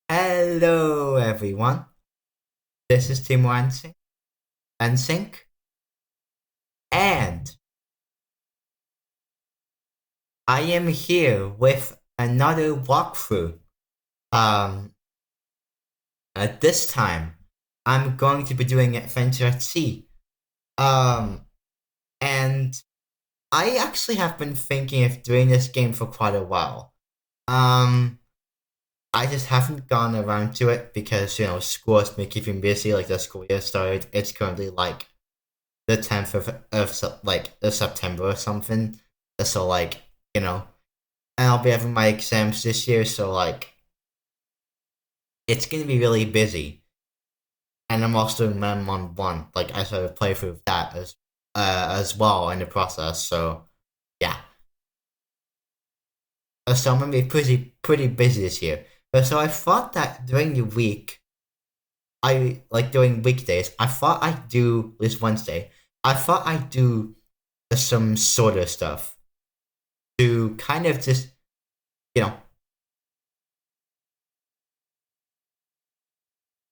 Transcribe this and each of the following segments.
Hello everyone, this is Timor-ensinck, and I am here with another walkthrough. At this time, I'm going to be doing Adventure at Sea. And I actually have been thinking of doing this game for quite a while. I just haven't gone around to it because, school has been keeping busy, like the school year started. It's currently like the 10th of September or something. So and I'll be having my exams this year, so it's gonna be really busy. And I'm also doing Mem on 1, I started to play through that as well in the process, so yeah. So I'm gonna be pretty busy this year. So I thought that during the week, during weekdays, I thought I'd do this Wednesday. I thought I'd do some sort of stuff to kind of just,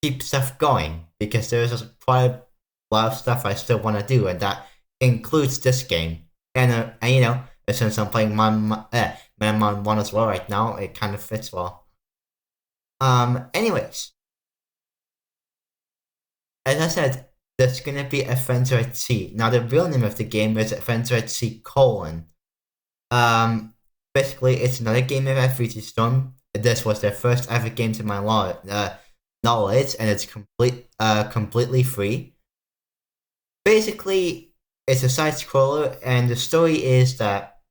keep stuff going, because there's quite a lot of stuff I still want to do, and that includes this game. And since I'm playing Mem on 1 as well right now, it kind of fits well. Anyways, as I said, there's gonna be Adventure at Sea. Now, the real name of the game is Adventure at Sea : Basically, it's another game of FVG Storm. This was their first ever game to my knowledge, and it's completely free. Basically, it's a side scroller, and the story is that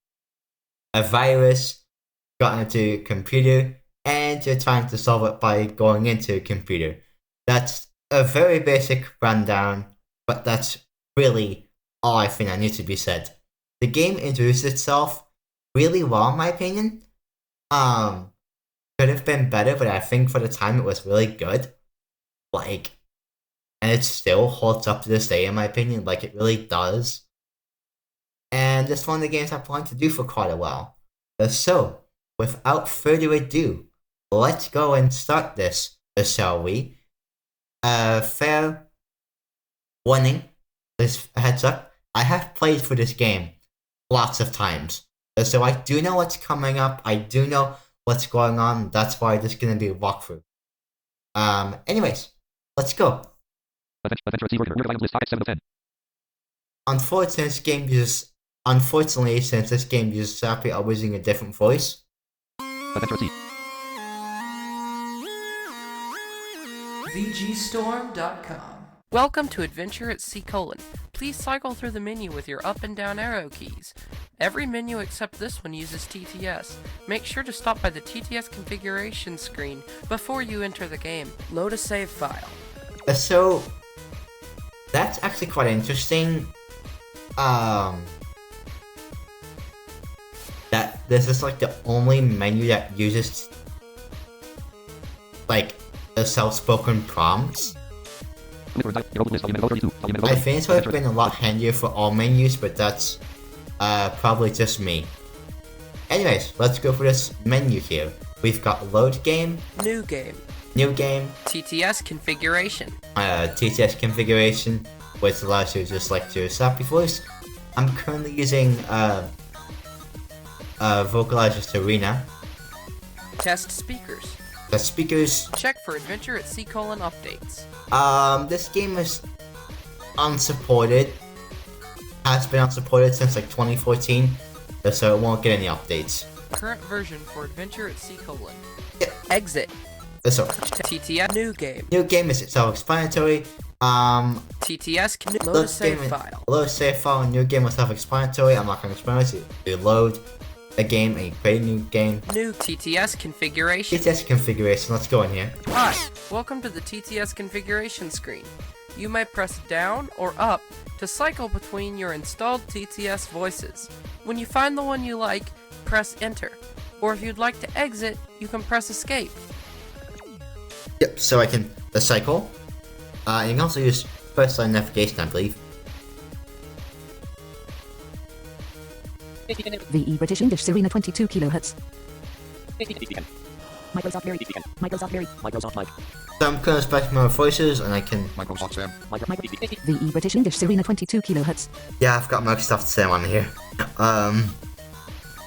a virus got into a computer, and you're trying to solve it by going into a computer. That's a very basic rundown, but that's really all I think I need to be said. The game introduced itself really well, in my opinion. Could have been better, but I think for the time it was really good. And it still holds up to this day, in my opinion. It really does. And it's one of the games I've wanted to do for quite a while. So, without further ado, let's go and start this, shall we? Fair warning, this heads up, I have played through this game lots of times. So I do know what's coming up, I do know what's going on, that's why this is going to be a walkthrough. Anyways, let's go. Unfortunately, since this game uses Sappy, I'm using a different voice. VGStorm.com. Welcome to Adventure at Sea : Please cycle through the menu with your up and down arrow keys. Every menu except this one uses TTS. Make sure to stop by the TTS configuration screen before you enter the game. Load a save file. So, that's actually quite interesting. That this is the only menu that uses the self-spoken prompts. I think it would have been a lot handier for all menus, but that's probably just me. Anyways, let's go for this menu here. We've got load game, New game, TTS configuration, TTS configuration, which allows you just to Sappy voice. I'm currently using Vocalizer's Arena. Test speakers. The speakers. Check for Adventure at Sea : updates. This game is unsupported. Has been unsupported since 2014, so it won't get any updates. Current version for Adventure at Sea : Yeah. Exit. So TTS new game. New game is self-explanatory. TTS can load a save file. Load a save file. New game was self-explanatory. I'm not going to explain it. You load a game and you create a new game. New TTS configuration. TTS configuration. Let's go in here. Hi, welcome to the TTS configuration screen. You may press down or up to cycle between your installed TTS voices. When you find the one you like, press enter. Or if you'd like to exit, you can press escape. Yep, so I can cycle. You can also use first line navigation, I believe. VE British English Serena 22 kHz. Microsoft Berry. Microsoft Berry. Microsoft Mike. So I'm gonna select my voices and I can... Microsoft Sam. VE British English Serena 22 kilohertz. Yeah, I've got Microsoft Sam on here.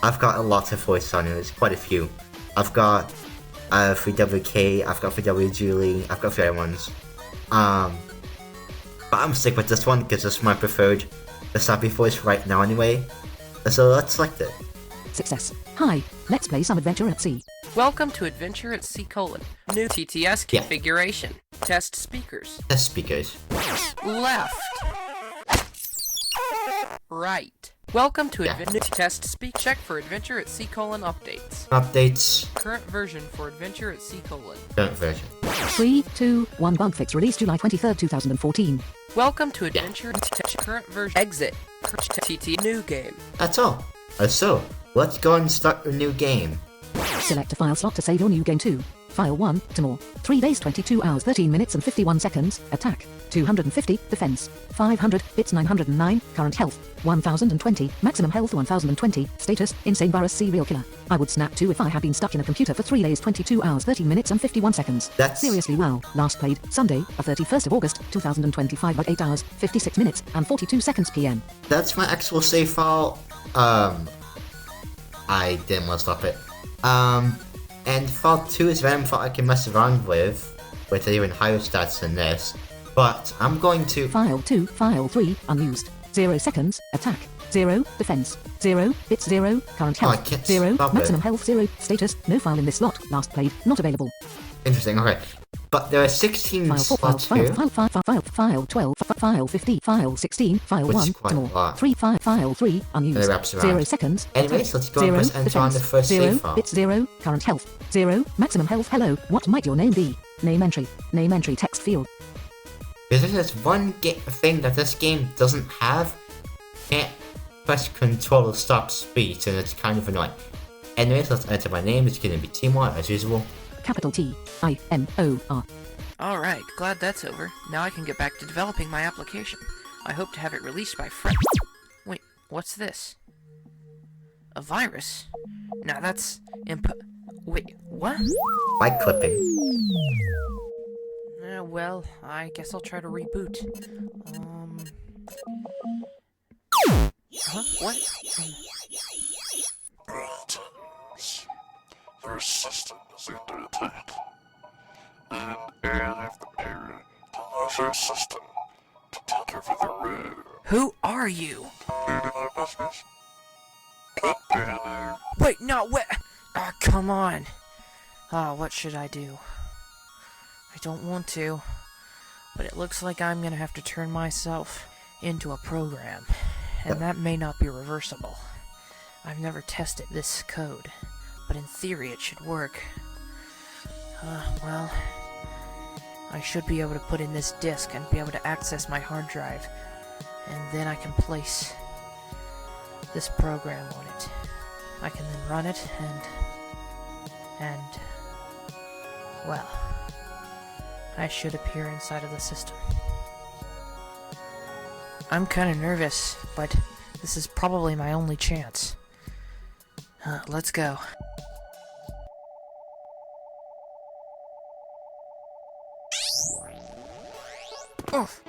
I've got a lot of voices on here, there's quite a few. I've got 3WK, I've got 3W Julie, I've got a few other ones. But I'm stick with this one because this is my preferred Wasabi voice right now anyway. So let's select it. Success. Hi, let's play some Adventure at Sea. Welcome to Adventure at C:. New TTS Yeah. configuration. Test speakers. Test speakers. Left. Right. Welcome to Yeah. Test Speak. Check for Adventure at C: updates. Updates. Current version for Adventure at C:. Current version. 3, 2, 1 bug fix released July 23rd, 2014. Welcome to Adventure current version. Exit. TT new game. That's all. So, let's go and start a new game. Select a file slot to save your new game to. File 1, Timor. 3 days, 22 hours, 13 minutes and 51 seconds. Attack. 250. Defense. 500. Bits 909. Current health. 1020. Maximum health 1020. Status. Insane virus serial killer. I would snap too if I had been stuck in a computer for 3 days, 22 hours, 13 minutes and 51 seconds. That's... Seriously wow. Last played Sunday, 31st of August, 2025 at 8 hours, 56 minutes and 42 seconds PM. That's my actual save file. I didn't want to stop it. And file 2 is random file I can mess around with even higher stats than this. But I'm going to... File 2, File 3, unused. 0 seconds, attack. 0, defense. 0, bits 0, current Oh, I health. can't 0, stop maximum it. health 0, status, no file in this slot. Last played, not available. Interesting, okay. But there are 16 File 4, slots here. file 12, file 50, file 16, file Which is 1, quite Timor. a lot. 3, file 3, unused. And it wraps around. 0 seconds, Anyways, attack. let's go and 0, press enter on the defense. first 0, save file. bits 0, current health. 0, maximum health. Hello, what might your name be? Name entry text field. Because there's one thing that this game doesn't have. Can't press control to stop speech, and it's kind of annoying. Anyways, let's enter my name. It's gonna be Timor, as usual. Capital T-I-M-O-R. Alright, glad that's over. Now I can get back to developing my application. I hope to have it released by Friday. Wait, what's this? A virus? Now that's wait, what? By clipping. Well, I guess I'll try to reboot. Huh? What? Greetings. Your system is under attack. And I have prepared to use your system to take over the room. Who are you? Leading our business. Get better. Wait, no, wait! Ah, come on! What should I do? I don't want to, but it looks like I'm gonna have to turn myself into a program, and that may not be reversible. I've never tested this code, but in theory it should work. Well, I should be able to put in this disk and be able to access my hard drive, and then I can place this program on it. I can then run it, and well, I should appear inside of the system. I'm kind of nervous, but this is probably my only chance. Let's go. Oof.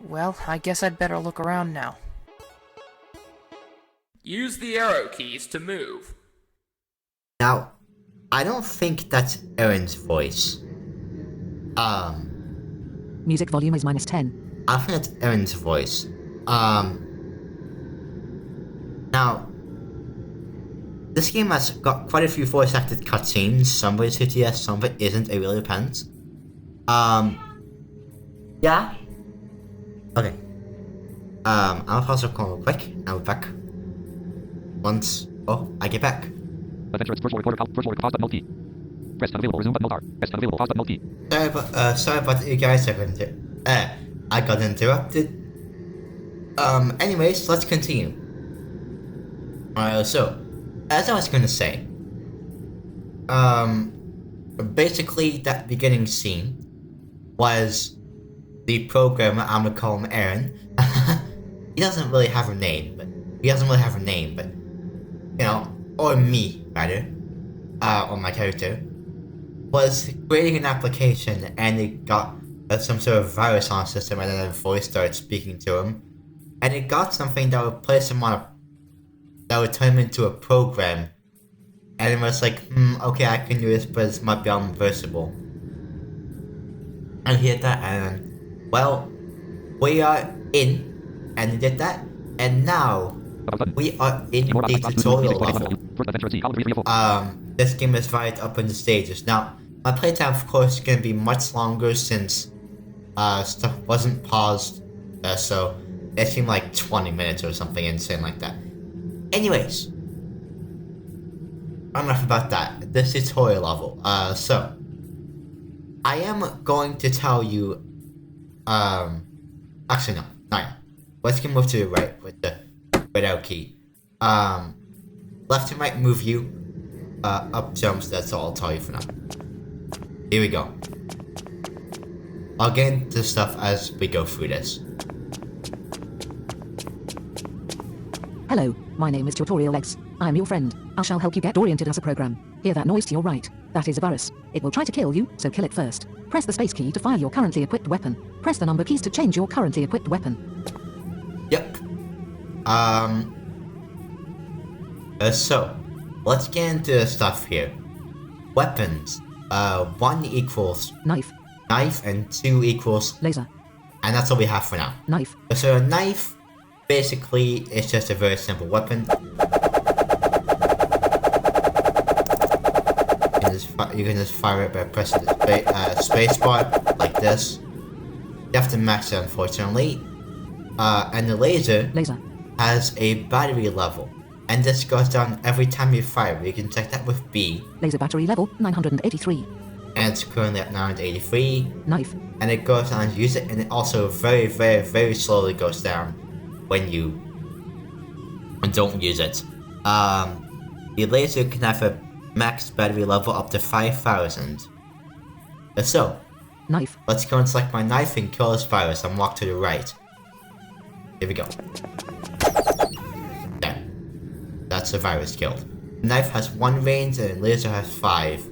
Well, I guess I'd better look around now. Use the arrow keys to move. Now, I don't think that's Aaron's voice. Music volume is -10. I think that's Aaron's voice. Now, this game has got quite a few voice-acted cutscenes. Some of it's TTS, some of it isn't. It really depends. Yeah? Okay. I'll pause the call real quick. I'll be back. Once... Oh, I get back. Adventure virtual recorder virtual pause button key. Press unavailable resume button bar. Press unavailable pause button key. Sorry about you guys. I got interrupted. Anyways, let's continue. So, as I was gonna say, basically that beginning scene was the programmer. I'm gonna call him Aaron. He doesn't really have a name, but you know, or me rather. or my character, was creating an application and it got some sort of virus on the system, and then a voice started speaking to him. And it got something that would place him on that would turn him into a program. And it was like, okay, I can do this, but this might be unreversible. And he did that, and well, we are in, and he did that, and now we are in the tutorial level. This game is divided up into stages. Now, my playtime, of course, is going to be much longer since stuff wasn't paused, so it seemed like 20 minutes or something insane like that. Anyways, enough about that. This tutorial level. So I am going to tell you. Actually, no, not yet. Let's move to the right with the red arrow key. Left and right move you. Up jumps. That's all I'll tell you for now. Here we go. I'll get into stuff as we go through this. Hello, my name is Tutorial X. I am your friend. I shall help you get oriented as a program. Hear that noise to your right? That is a virus. It will try to kill you, so kill it first. Press the space key to fire your currently equipped weapon. Press the number keys to change your currently equipped weapon. Yep. So, let's get into the stuff here. Weapons. 1 equals Knife. knife and 2 equals Laser. and that's all we have for now. Knife. So a knife, basically, is just a very simple weapon. You can just fire it by pressing the space bar, like this. You have to max it, unfortunately. And the laser has a battery level. And this goes down every time you fire. You can check that with B. Laser battery level 983. And it's currently at 983. Knife. And it goes down as you use it, and it also very, very, very slowly goes down when you don't use it. The laser can have a max battery level up to 5,000. So, Knife. Let's go and select my knife and kill this virus and walk to the right. Here we go. There. That's the virus killed. The knife has 1 range and the laser has 5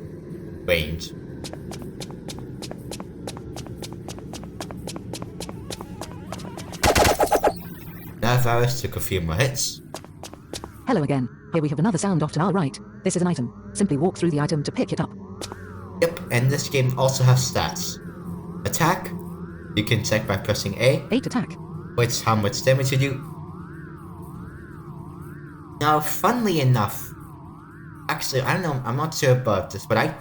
range. That virus took a few more hits. Hello again. Here we have another sound off to our right. This is an item. Simply walk through the item to pick it up. Yep, and this game also has stats. Attack, you can check by pressing A. 8 attack. Which is how much damage you do. Now, funnily enough, actually, I don't know, I'm not sure about this, but I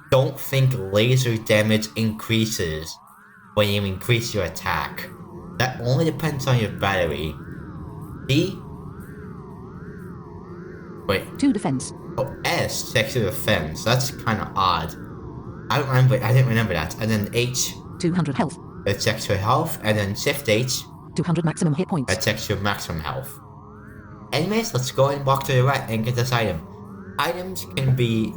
don't think laser damage increases when you increase your attack. That only depends on your battery. D. Wait. 2 defense. Oh, S checks your defense. That's kind of odd. I didn't remember that. And then H. 200 health. It checks your health, and then Shift H. 200 maximum hit points. It checks your maximum health. Anyways, let's go and walk to the right and get this item. Items can be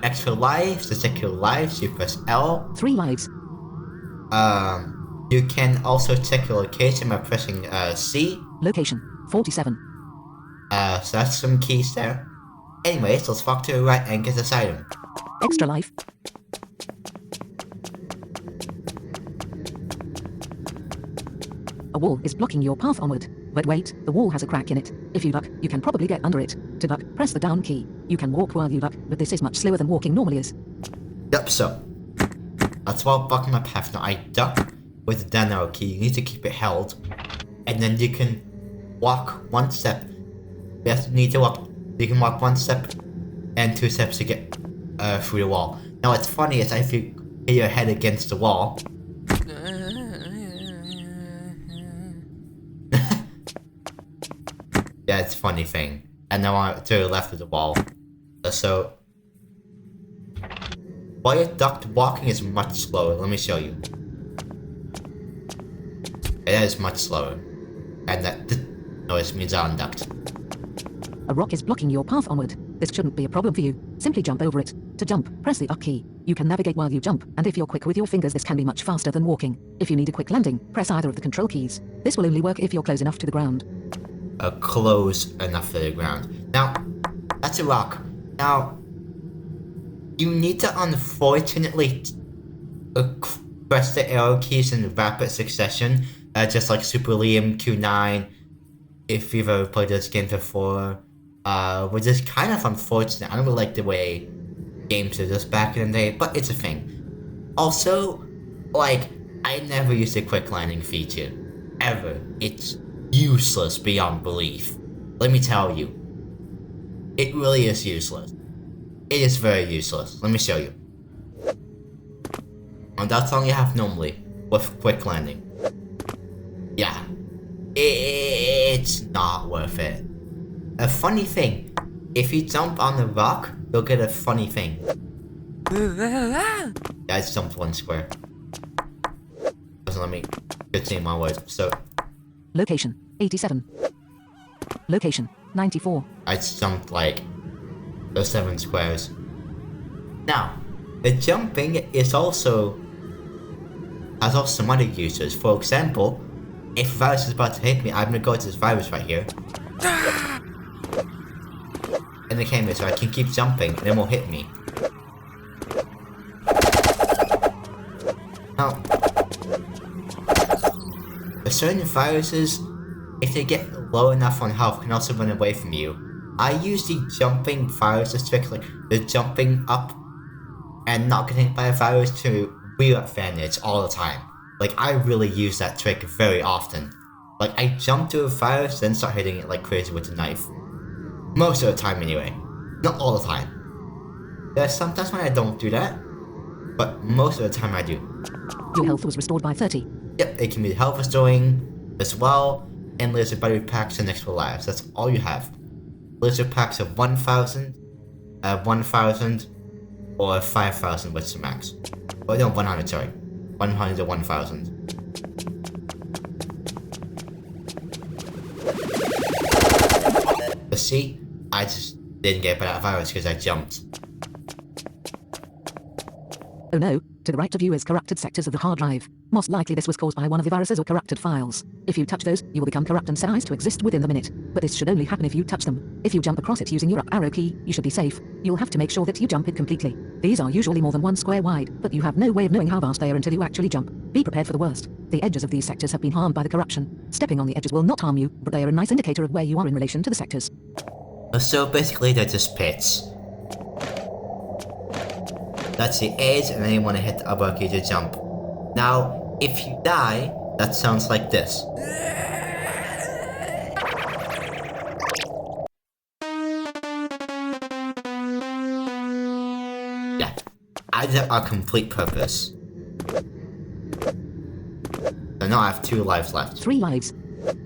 extra lives. To check your lives, you press L. 3 lives. You can also check your location by pressing C. Location 47. So that's some keys there. Anyways, let's walk to the right and get this item. Extra life. A wall is blocking your path onward. But wait, the wall has a crack in it. If you duck, you can probably get under it. To duck, press the down key. You can walk while you duck, but this is much slower than walking normally is. Yep, so that's while blocking my path. Now I duck with the down arrow key. You need to keep it held. And then you can walk 1 step. You can walk 1 step and 2 steps to get through the wall. Now what's funny is if you hit your head against the wall, yeah, it's a funny thing. And now I'm to the left of the wall. So while you're ducked, walking is much slower. Let me show you. It is much slower. And that noise means I'm ducked. A rock is blocking your path onward. This shouldn't be a problem for you. Simply jump over it. To jump, press the up key. You can navigate while you jump, and if you're quick with your fingers, this can be much faster than walking. If you need a quick landing, press either of the control keys. This will only work if you're close enough to the ground. Close enough to the ground. Now, that's a rock. Now, you need to unfortunately press the arrow keys in rapid succession, just like Super Liam Q9, if you've ever played this game before, which is kind of unfortunate. I don't really like the way games did this back in the day, but it's a thing. Also, like, I never used the quick landing feature. Ever. It's useless beyond belief. Let me tell you. It really is useless. It is very useless. Let me show you. And that's all you have normally with quick landing. Yeah. It's not worth it. A funny thing. If you jump on the rock, you'll get a funny thing. Yeah, I just jumped one square. Doesn't let me continue my words. So Location 87. Location 94. I just jumped like those 7 squares. Now, the jumping is also has also some other uses. For example, if a virus is about to hit me, I'm gonna go to this virus right here. And the camera, so I can keep jumping and it won't hit me. Now, certain viruses, if they get low enough on health, can also run away from you. I use the jumping viruses trick, like the jumping up and not getting hit by a virus, to real advantage all the time. Like, I really use that trick very often. Like, I jump to a virus, then start hitting it like crazy with a knife. Most of the time anyway. Not all the time. There's sometimes when I don't do that, but most of the time I do. Your health was restored by 30. Yep, it can be health restoring as well, and laser battery packs and extra lives. That's all you have. Laser packs of 1,000, 1,000, or 5,000 with the max. Oh no, 100, sorry. 100 or 1,000. But see, I just didn't get by that virus because I jumped. Oh no, to the right of you is corrupted sectors of the hard drive. Most likely this was caused by one of the viruses or corrupted files. If you touch those, you will become corrupt and cease to exist within the minute. But this should only happen if you touch them. If you jump across it using your up arrow key, you should be safe. You'll have to make sure that you jump it completely. These are usually more than 1 square wide, but you have no way of knowing how vast they are until you actually jump. Be prepared for the worst. The edges of these sectors have been harmed by the corruption. Stepping on the edges will not harm you, but they are a nice indicator of where you are in relation to the sectors. So basically they're just pits. That's the edge, and then you want to hit the up arrow key to jump. Now, if you die, that sounds like this. Yeah, I did that on complete purpose. So now I have 2 lives left. 3 lives.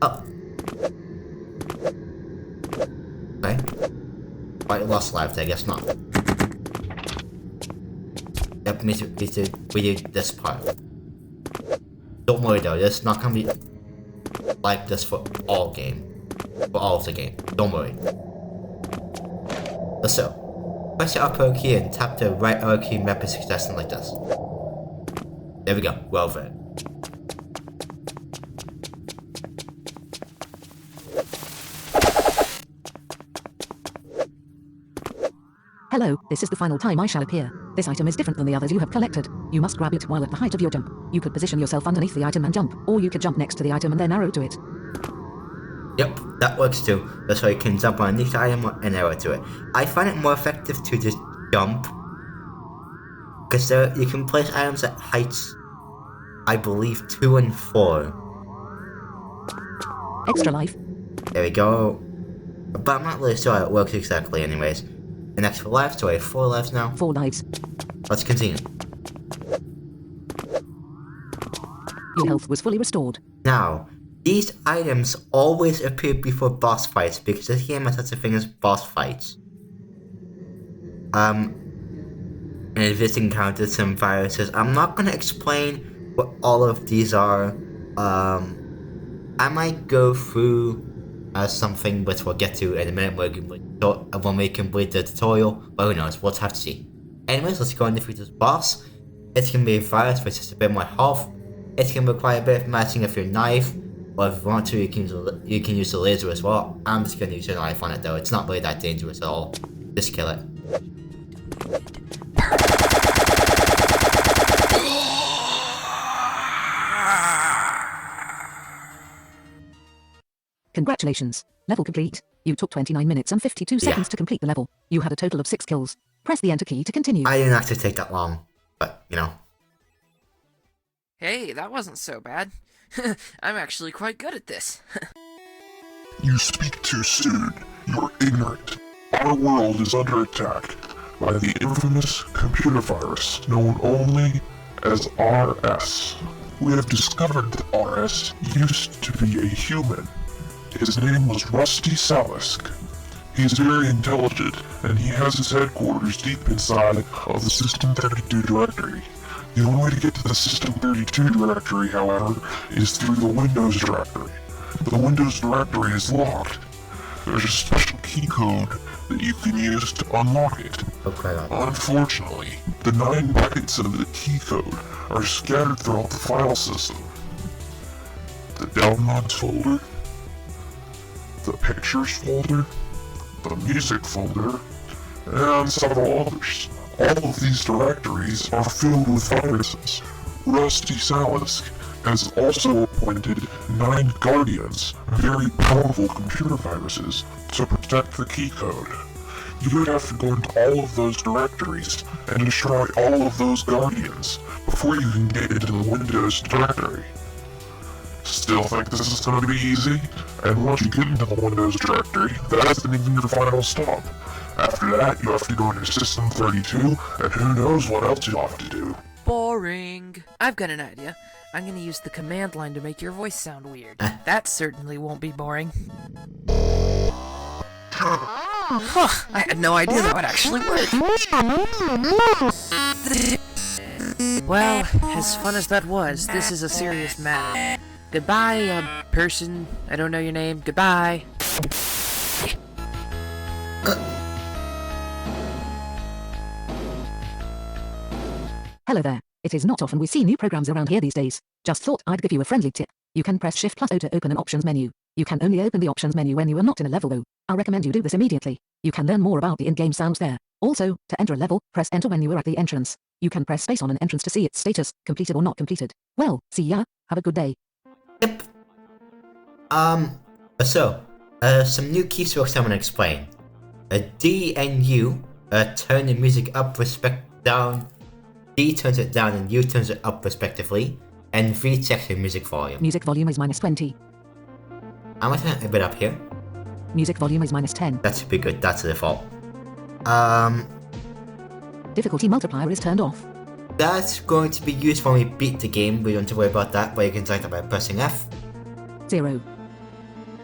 Oh. Okay. Right, lost lives, I guess not. Yep, we did this part. Don't worry though, it's not gonna be like this for all game. For all of the game. Don't worry. So, press the up arrow key and tap the right arrow key in rapid succession like this. There we go, we're over it. Hello, this is the final time I shall appear. This item is different than the others you have collected. You must grab it while at the height of your jump. You could position yourself underneath the item and jump, or you could jump next to the item and then arrow to it. Yep, that works too. That's why you can jump underneath the item and arrow to it. I find it more effective to just jump, because you can place items at heights, I believe, 2 and 4. Extra life. There we go. But I'm not really sure how it works exactly anyways. An extra life, so I have 4 lives now. 4 lives. Let's continue. Your health was fully restored. Now, these items always appear before boss fights because this game has such a thing as boss fights. And this encountered some viruses. I'm not gonna explain what all of these are. I might go through something which we'll get to in a minute when we complete the tutorial, but who knows, we'll have to see. Anyways, let's go and defeat this boss. It's gonna be a virus which is a bit more health. It's gonna require a bit of matching of your knife, or if you want to, you can use the laser as well. I'm just gonna use a knife on it though, it's not really that dangerous at all. Just kill it. Congratulations. Level complete. You took 29 minutes and 52 seconds to complete the level. You had a total of 6 kills. Press the enter key to continue. I didn't actually take that long, but you know. Hey, that wasn't so bad. I'm actually quite good at this. You speak too soon. You're ignorant. Our world is under attack by the infamous computer virus known only as RS. We have discovered that RS used to be a human. His name was Rusty Salisk. He is very intelligent, and he has his headquarters deep inside of the System32 directory. The only way to get to the System32 directory, however, is through the Windows directory. The Windows directory is locked. There's a special key code that you can use to unlock it. Okay. Unfortunately, the 9 bytes of the key code are scattered throughout the file system. The downloads folder, the pictures folder, the music folder, and several others. All of these directories are filled with viruses. Rusty Salisk has also appointed 9 guardians, very powerful computer viruses, to protect the key code. You would have to go into all of those directories and destroy all of those guardians before you can get into the Windows directory. Still think this is going to be easy? And once you get into the Windows directory, that isn't even your final stop. After that, you have to go into System32, and who knows what else you'll have to do. Boring. I've got an idea. I'm gonna use the command line to make your voice sound weird. That certainly won't be boring. Huh, I had no idea that would actually work. Well, as fun as that was, this is a serious matter. Goodbye, person. I don't know your name. Goodbye. Hello there. It is not often we see new programs around here these days. Just thought I'd give you a friendly tip. You can press Shift+O to open an options menu. You can only open the options menu when you are not in a level though. I recommend you do this immediately. You can learn more about the in-game sounds there. Also, to enter a level, press enter when you are at the entrance. You can press space on an entrance to see its status, completed or not completed. Well, see ya. Have a good day. Yep. Some new keystrokes I'm gonna explain. D and U turn the music up, down. D turns it down and U turns it up respectively, and V checks your music volume. Music volume is -20. I'm gonna turn it a bit up here. Music volume is -10. That should be good, that's the default. Difficulty multiplier is turned off. That's going to be used when we beat the game, we don't have to worry about that, but you can select that by pressing F. 0.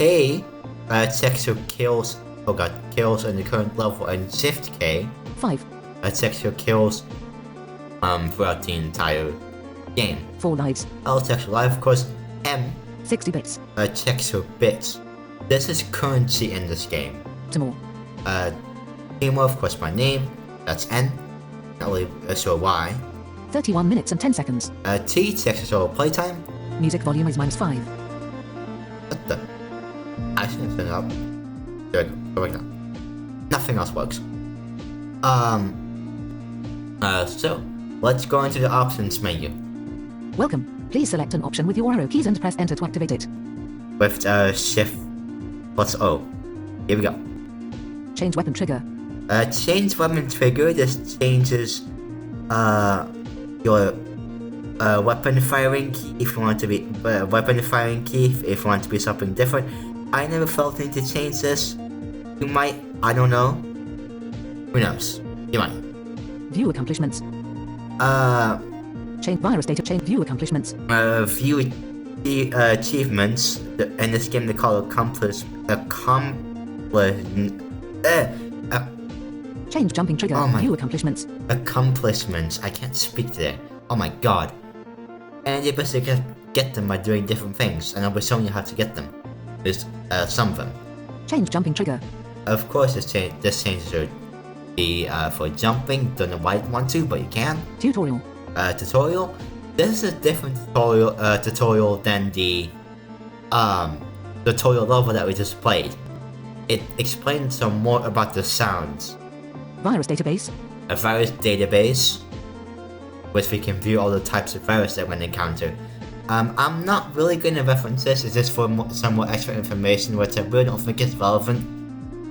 A checks your kills, kills in the current level, and Shift K 5. Checks your kills throughout the entire game. 4 lives. L checks your life, of course. M 60 bits. Checks your bits. This is currency in this game. Timor. Timor, of course, my name. That's N. Not really sure why. 31 minutes and 10 seconds. T checks your total playtime. Music volume is -5. What the? I shouldn't turn it up. There we go. Go back down. Nothing else works. So let's go into the options menu. Welcome. Please select an option with your arrow keys and press enter to activate it. With Shift+O. Here we go. Change weapon trigger. Change weapon trigger. This changes your weapon firing key if you want to be weapon firing key if you want to be something different. I never felt the need to change this. You might. I don't know. Who knows? You might. View accomplishments. Change virus data. Change view accomplishments. View achievements. In this game, they call Change jumping trigger. Oh my. View accomplishments. Accomplishments. I can't speak today. Oh my god. And you basically get them by doing different things, and I'll be showing you how to get them. There's some of them. Change jumping trigger. Of course, this changes your for jumping. Don't know why you want to, but you can. Tutorial. Tutorial. This is a different tutorial than the tutorial level that we just played. It explains some more about the sounds. Virus database. A virus database, which we can view all the types of virus that we encounter. I'm not really going to reference this. It's just for some more extra information, which I really don't think is relevant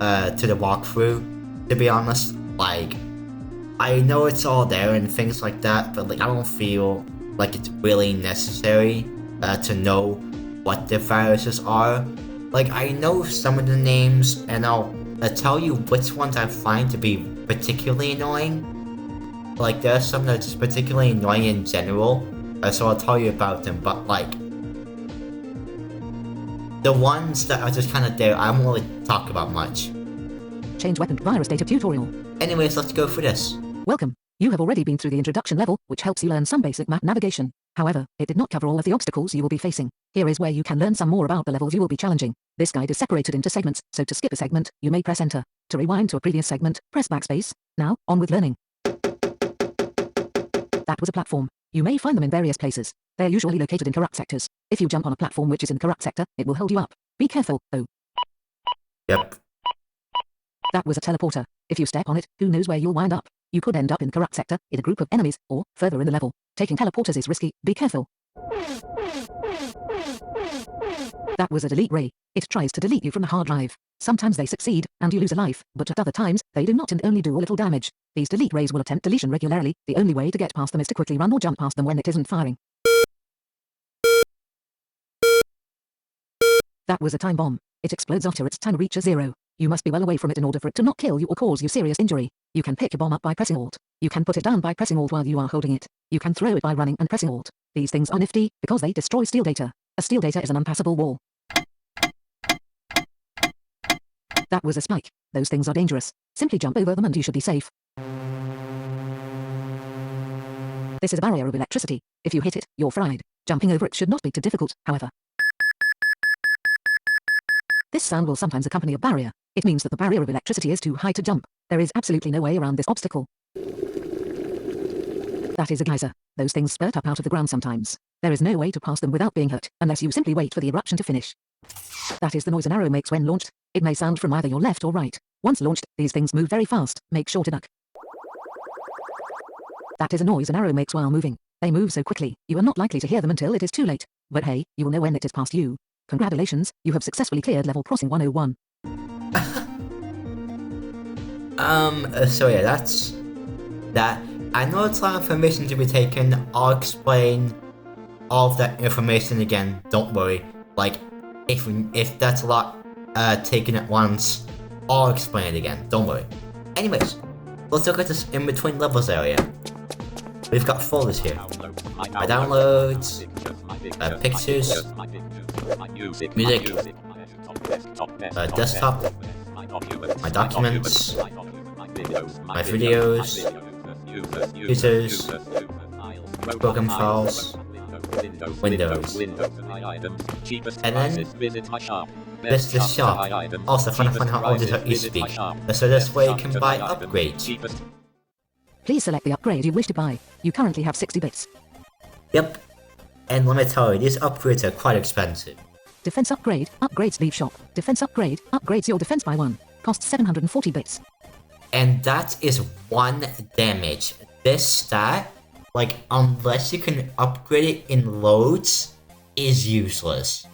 to the walkthrough. To be honest, like, I know it's all there and things like that, but like I don't feel like it's really necessary to know what the viruses are. Like, I know some of the names, and I'll tell you which ones I find to be particularly annoying. Like, there are some that are just particularly annoying in general, so I'll tell you about them, but like, the ones that are just kind of there, I won't really talk about much. Change weapon virus data tutorial. Anyways, let's go for this. Welcome. You have already been through the introduction level, which helps you learn some basic map navigation. However, it did not cover all of the obstacles you will be facing. Here is where you can learn some more about the levels you will be challenging. This guide is separated into segments, so to skip a segment, you may press enter. To rewind to a previous segment, press backspace. Now, on with learning. That was a platform. You may find them in various places. They are usually located in corrupt sectors. If you jump on a platform which is in corrupt sector, it will hold you up. Be careful, though. Yep. That was a teleporter. If you step on it, who knows where you'll wind up. You could end up in corrupt sector, in a group of enemies, or further in the level. Taking teleporters is risky, be careful. That was a delete ray. It tries to delete you from the hard drive. Sometimes they succeed, and you lose a life, but at other times, they do not and only do a little damage. These delete rays will attempt deletion regularly. The only way to get past them is to quickly run or jump past them when it isn't firing. That was a time bomb. It explodes after its time reaches 0. You must be well away from it in order for it to not kill you or cause you serious injury. You can pick a bomb up by pressing Alt. You can put it down by pressing Alt while you are holding it. You can throw it by running and pressing Alt. These things are nifty, because they destroy steel data. A steel data is an unpassable wall. That was a spike. Those things are dangerous. Simply jump over them and you should be safe. This is a barrier of electricity. If you hit it, you're fried. Jumping over it should not be too difficult, however. This sound will sometimes accompany a barrier. It means that the barrier of electricity is too high to jump. There is absolutely no way around this obstacle. That is a geyser. Those things spurt up out of the ground sometimes. There is no way to pass them without being hurt, unless you simply wait for the eruption to finish. That is the noise an arrow makes when launched. It may sound from either your left or right. Once launched, these things move very fast. Make sure to duck. That is a noise an arrow makes while moving. They move so quickly, you are not likely to hear them until it is too late. But hey, you will know when it is past you. Congratulations, you have successfully cleared level crossing 101. So yeah, that's that. I know it's a lot of information to be taken. I'll explain all of that information again. Don't worry. Like, if that's a lot taken at once, I'll explain it again. Don't worry. Anyways, let's look at this in between levels area. We've got folders here. My downloads, pictures, music, desktop, my documents, my videos, users, program files, Windows, and then there's the shop. Also, fun how all these are eSpeak. So this way you can buy upgrades. Please select the upgrade you wish to buy. You currently have 60 bits. Yep. And let me tell you, these upgrades are quite expensive. Defense upgrade, upgrades leave shop. Defense upgrade, upgrades your defense by 1. Costs 740 bits. And that is 1 damage. This stat, like, unless you can upgrade it in loads, is useless.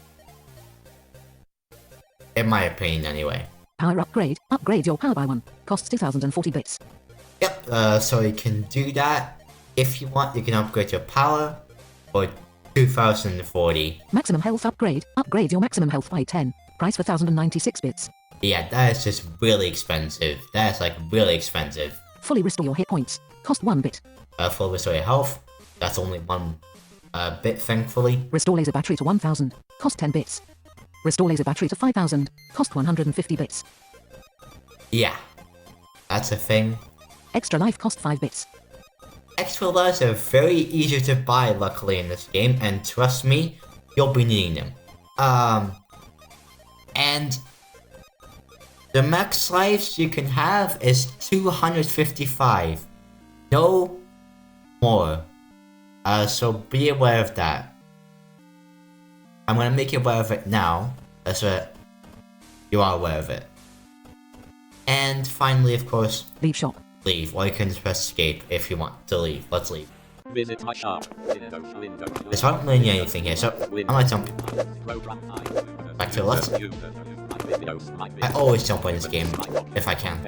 In my opinion, anyway. Power upgrade, upgrade your power by 1. Costs 2040 bits. Yep, so you can do that. If you want, you can upgrade your power for 2040. Maximum health upgrade, upgrade your maximum health by 10. Price for 1096 bits. Yeah, that is just really expensive. That is like really expensive. Fully restore your hit points. Cost 1 bit. Full restore your health. That's only 1 bit, thankfully. Restore laser battery to 1000. Cost 10 bits. Restore laser battery to 5000. Cost 150 bits. Yeah, that's a thing. Extra life cost 5 bits. Extra lives are very easy to buy, luckily, in this game, and trust me, you'll be needing them. And the max lives you can have is 255. No more. So be aware of that. I'm gonna make you aware of it now, so that you are aware of it. And finally, of course, Leave shop. leave, or you can just press escape if you want to leave. Let's leave. Visit my shop. There's hardly anything here, so I might jump back to the left. I always jump in this game, if I can.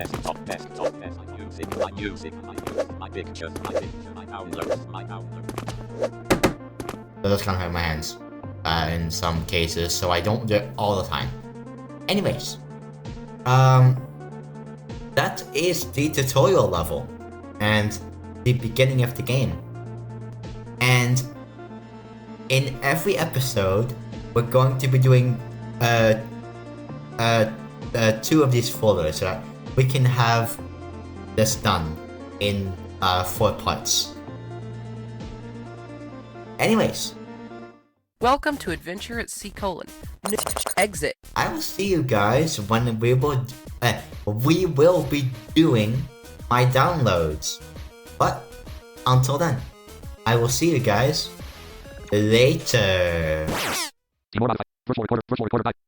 But that's kind of hurt my hands in some cases, so I don't do it all the time. Anyways, that is the tutorial level and the beginning of the game. And in every episode, we're going to be doing 2 of these folders so that we can have this done in 4 parts. Anyways, Welcome to Adventure at C:. Exit. I will see you guys when we will be doing my downloads. But until then, I will see you guys later. Timor modified. Virtual recorder.